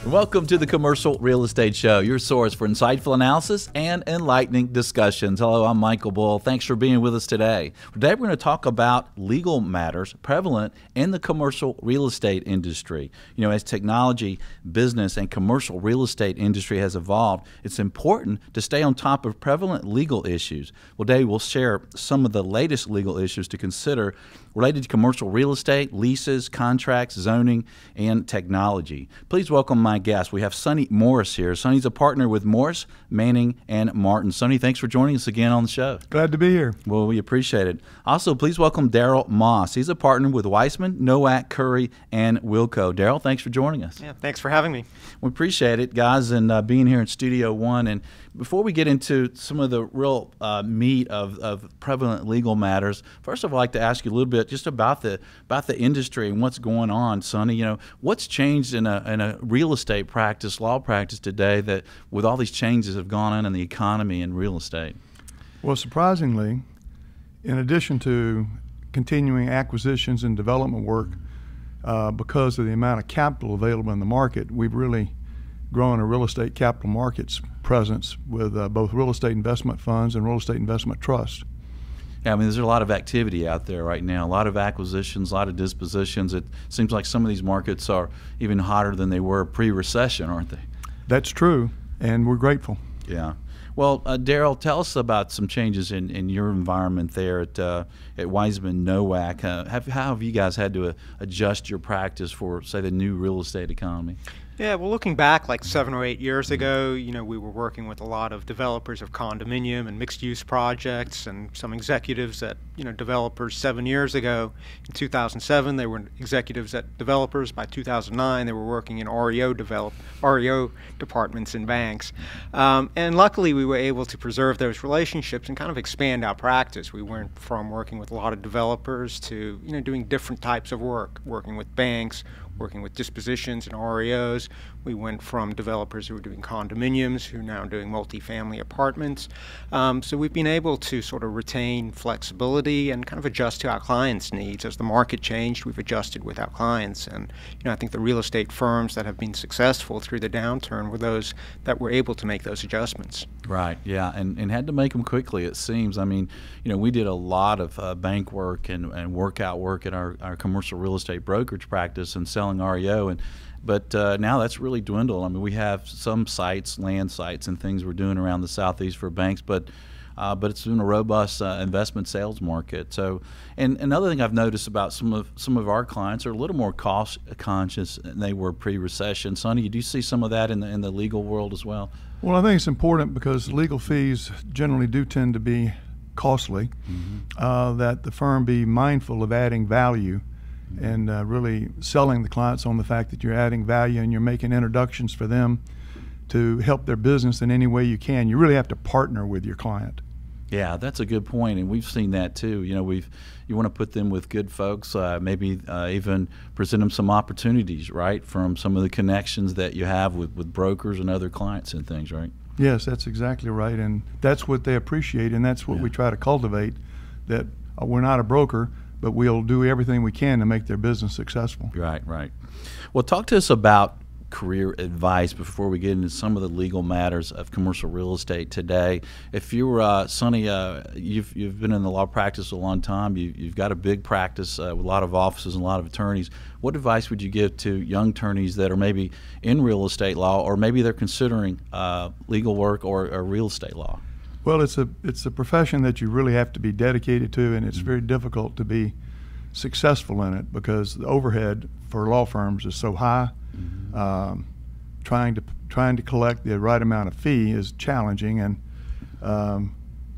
Welcome to the Commercial Real Estate Show, your source for insightful analysis and enlightening discussions. Hello, I'm Michael Bull. Thanks for being with us today. Today we're going to talk about legal matters prevalent in the commercial real estate industry. You know, as technology, business, and commercial real estate industry has evolved, it's important to stay on top of prevalent legal issues. Well, today we'll share some of the latest legal issues to consider related to commercial real estate, leases, contracts, zoning, and technology. Please welcome my guest. We have Sonny Morris here. Sonny's a partner with Morris, Manning, and Martin. Sonny, thanks for joining us again on the show. Glad to be here. Well, we appreciate it. Also, please welcome Daryl Moss. He's a partner with Weissman, Nowak, Curry, and Wilco. Daryl, thanks for joining us. Yeah, thanks for having me. We appreciate it, guys, and being here in Studio One. And before we get into some of the real meat of prevalent legal matters, first of all, I'd like to ask you a little bit just about the industry and what's going on, Sonny. You know, what's changed in a real estate practice, law practice today, that with all these changes have gone on in the economy and real estate? Well, surprisingly, in addition to continuing acquisitions and development work, because of the amount of capital available in the market, we've really grown a real estate capital markets presence with both real estate investment funds and real estate investment trusts. Yeah, I mean, there's a lot of activity out there right now, a lot of acquisitions, a lot of dispositions. It seems like some of these markets are even hotter than they were pre-recession, aren't they? That's true, and we're grateful. Yeah. Well, Daryl, tell us about some changes in your environment there at Weissman Nowak. How have you guys had to adjust your practice for, say, the new real estate economy? Yeah, well, looking back like 7 or 8 years ago, you know, we were working with a lot of developers of condominium and mixed-use projects, and some executives that, you know, developers 7 years ago. In 2007, they were executives at developers. By 2009, they were working in REO departments in banks. And luckily, we were able to preserve those relationships and kind of expand our practice. We went from working with a lot of developers to, you know, doing different types of work, working with banks, working with dispositions and REOs. We went from developers who were doing condominiums who are now doing multifamily apartments. So we've been able to sort of retain flexibility and kind of adjust to our clients' needs. As the market changed, we've adjusted with our clients. And you know, I think the real estate firms that have been successful through the downturn were those that were able to make those adjustments. Right, yeah, and had to make them quickly, it seems. I mean, you know, we did a lot of bank work and workout work at our commercial real estate brokerage practice and selling REO, but now that's really dwindled. I mean, we have some sites, land sites and things we're doing around the southeast for banks, but it's been a robust investment sales market. So, and another thing I've noticed about some of our clients are a little more cost conscious than they were pre-recession. Sonny, you do see some of that in the legal world as well? Well, I think it's important because legal fees generally do tend to be costly, that the firm be mindful of adding value and really selling the clients on the fact that you're adding value and you're making introductions for them to help their business in any way you can. You really have to partner with your client. Yeah, that's a good point, and we've seen that too. You know, you want to put them with good folks, maybe even present them some opportunities, right, from some of the connections that you have with brokers and other clients and things, right? Yes, that's exactly right, and that's what they appreciate, and that's what we try to cultivate, that we're not a broker, but we'll do everything we can to make their business successful. Right, right. Well, talk to us about career advice before we get into some of the legal matters of commercial real estate today. If you're Sonny, you've been in the law practice a long time. You've got a big practice with a lot of offices and a lot of attorneys. What advice would you give to young attorneys that are maybe in real estate law, or maybe they're considering legal work or real estate law? Well, it's a profession that you really have to be dedicated to, and it's very difficult to be successful in it because the overhead for law firms is so high. Trying to collect the right amount of fee is challenging, and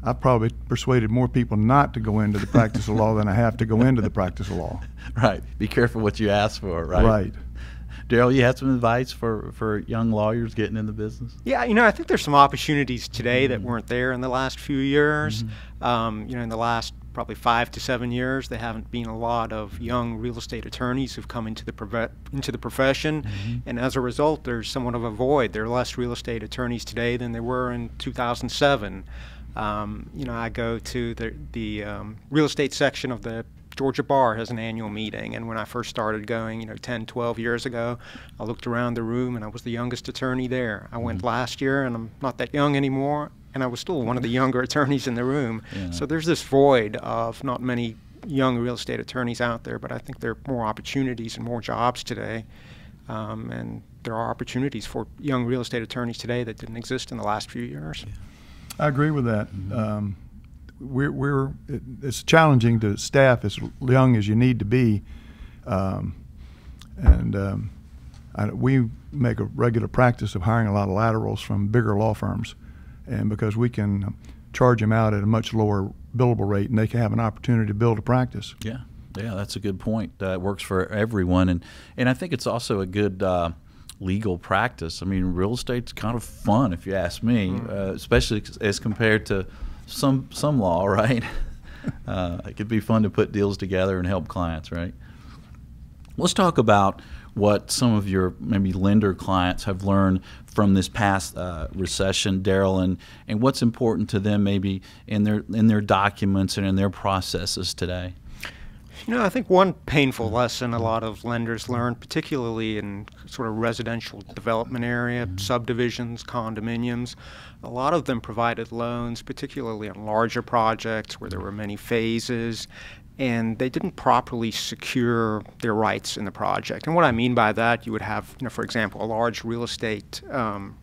I've probably persuaded more people not to go into the practice of law than I have to go into the practice of law. Right. Be careful what you ask for, right? Right. Daryl, you had some advice for young lawyers getting in the business? Yeah, you know, I think there's some opportunities today that weren't there in the last few years. You know, in the last probably 5 to 7 years, there haven't been a lot of young real estate attorneys who've come into the profession, and as a result, there's somewhat of a void. There are less real estate attorneys today than there were in 2007. I go to the real estate section of the Georgia Bar has an annual meeting, and when I first started going, 10, 12 years ago, I looked around the room and I was the youngest attorney there. I went last year, and I'm not that young anymore, and I was still one of the younger attorneys in the room. Yeah. So there's this void of not many young real estate attorneys out there, but I think there are more opportunities and more jobs today, and there are opportunities for young real estate attorneys today that didn't exist in the last few years. Yeah. I agree with that. It's challenging to staff as young as you need to be, we make a regular practice of hiring a lot of laterals from bigger law firms, and because we can charge them out at a much lower billable rate, and they can have an opportunity to build a practice. Yeah, that's a good point. It works for everyone, and I think it's also a good legal practice. I mean, real estate's kind of fun, if you ask me, especially as compared to some law, right? It could be fun to put deals together and help clients, right? Let's talk about what some of your maybe lender clients have learned from this past recession, Daryl, and what's important to them maybe in their documents and in their processes today. I think one painful lesson a lot of lenders learn, particularly in sort of residential development area, subdivisions, condominiums, a lot of them provided loans, particularly on larger projects where there were many phases, and they didn't properly secure their rights in the project. And what I mean by that, you would have, for example, a large real estate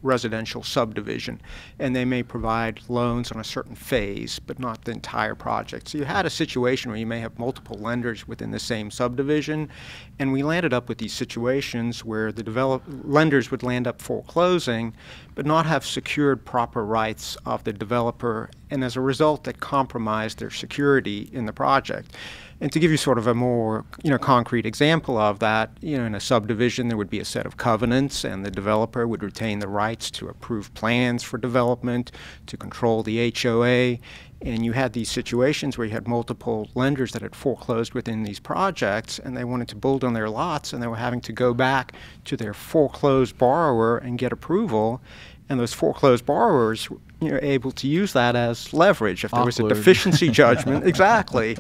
residential subdivision, and they may provide loans on a certain phase, but not the entire project. So you had a situation where you may have multiple lenders within the same subdivision, and we landed up with these situations where the lenders would land up foreclosing, but not have secured proper rights of the developer, and as a result, that compromised their security in the project. And to give you sort of a more concrete example of that, in a subdivision there would be a set of covenants, and the developer would retain the rights to approve plans for development, to control the HOA, and you had these situations where you had multiple lenders that had foreclosed within these projects, and they wanted to build on their lots, and they were having to go back to their foreclosed borrower and get approval, and those foreclosed borrowers able to use that as leverage if there was a deficiency judgment. Exactly.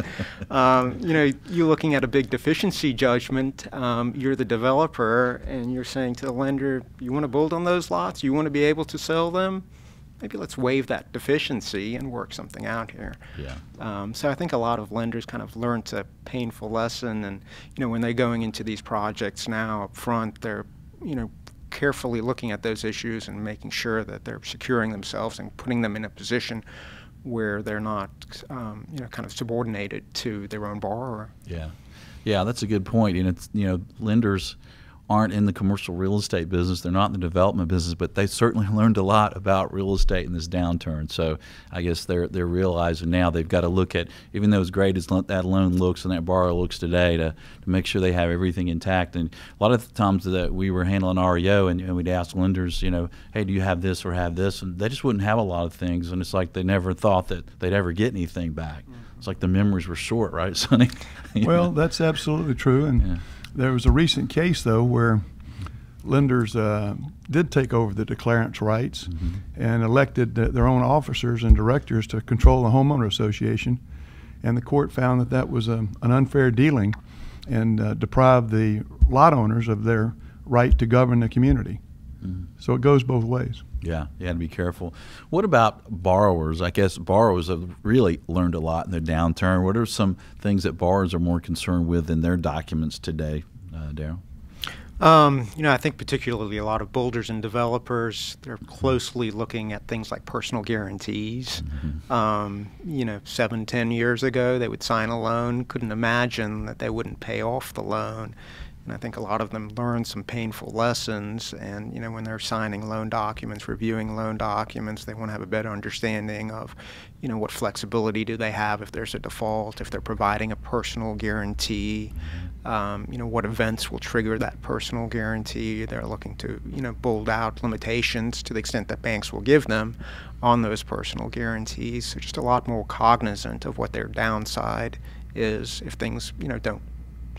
You're looking at a big deficiency judgment. You're the developer, and you're saying to the lender, you want to build on those lots? You want to be able to sell them? Maybe let's waive that deficiency and work something out here. Yeah. So I think a lot of lenders kind of learned a painful lesson, and when they're going into these projects now up front, they're carefully looking at those issues and making sure that they're securing themselves and putting them in a position where they're not, kind of subordinated to their own borrower. Yeah, that's a good point. And it's lenders aren't in the commercial real estate business. They're not in the development business, but they certainly learned a lot about real estate in this downturn. So I guess they're realizing now they've got to look at, even though as great as that loan looks and that borrower looks today, to make sure they have everything intact. And a lot of the times that we were handling REO and we'd ask lenders, hey, do you have this or have this? And they just wouldn't have a lot of things. And it's like they never thought that they'd ever get anything back. It's like the memories were short, right, Sonny? Well, that's absolutely true. And there was a recent case, though, where lenders did take over the declarant's rights and elected their own officers and directors to control the homeowner association. And the court found that that was an unfair dealing and deprived the lot owners of their right to govern the community. So it goes both ways. Yeah, you had to be careful. What about borrowers? I guess borrowers have really learned a lot in the downturn. What are some things that borrowers are more concerned with in their documents today, Daryl? I think particularly a lot of builders and developers, they're closely looking at things like personal guarantees. 7-10 years ago, they would sign a loan, couldn't imagine that they wouldn't pay off the loan. And I think a lot of them learn some painful lessons. And, when they're signing loan documents, reviewing loan documents, they want to have a better understanding of, what flexibility do they have if there's a default, if they're providing a personal guarantee, what events will trigger that personal guarantee. They're looking to, bold out limitations to the extent that banks will give them on those personal guarantees. So just a lot more cognizant of what their downside is if things, don't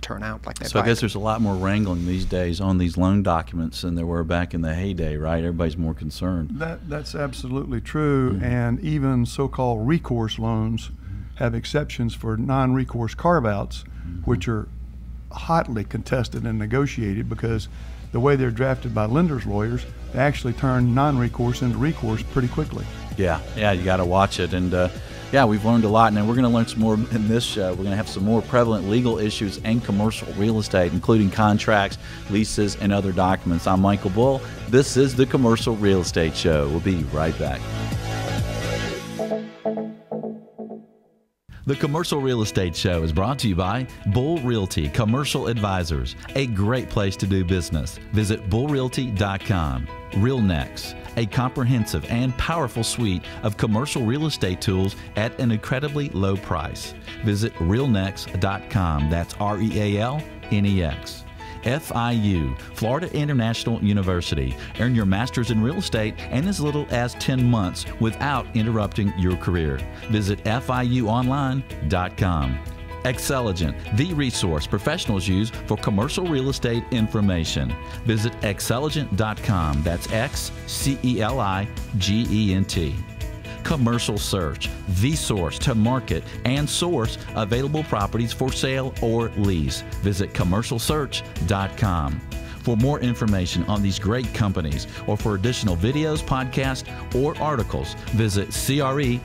turn out like that. So I guess there's a lot more wrangling these days on these loan documents than there were back in the heyday, right? Everybody's more concerned. That's absolutely true. And even so-called recourse loans have exceptions for non-recourse carve-outs, which are hotly contested and negotiated because the way they're drafted by lenders' lawyers, they actually turn non-recourse into recourse pretty quickly. Yeah, you got to watch it. And we've learned a lot, and we're going to learn some more in this show. We're going to have some more prevalent legal issues and commercial real estate, including contracts, leases, and other documents. I'm Michael Bull. This is the Commercial Real Estate Show. We'll be right back. The Commercial Real Estate Show is brought to you by Bull Realty Commercial Advisors, a great place to do business. Visit bullrealty.com. RealNex, a comprehensive and powerful suite of commercial real estate tools at an incredibly low price. Visit realnex.com. That's REALNEX. FIU, Florida International University. Earn your master's in real estate in as little as 10 months without interrupting your career. Visit FIUonline.com. Xceligent, the resource professionals use for commercial real estate information. Visit xceligent.com. That's XCELIGENT. Commercial Search, the source to market and source available properties for sale or lease. Visit commercialsearch.com. For more information on these great companies or for additional videos, podcasts, or articles, visit CREshow.com.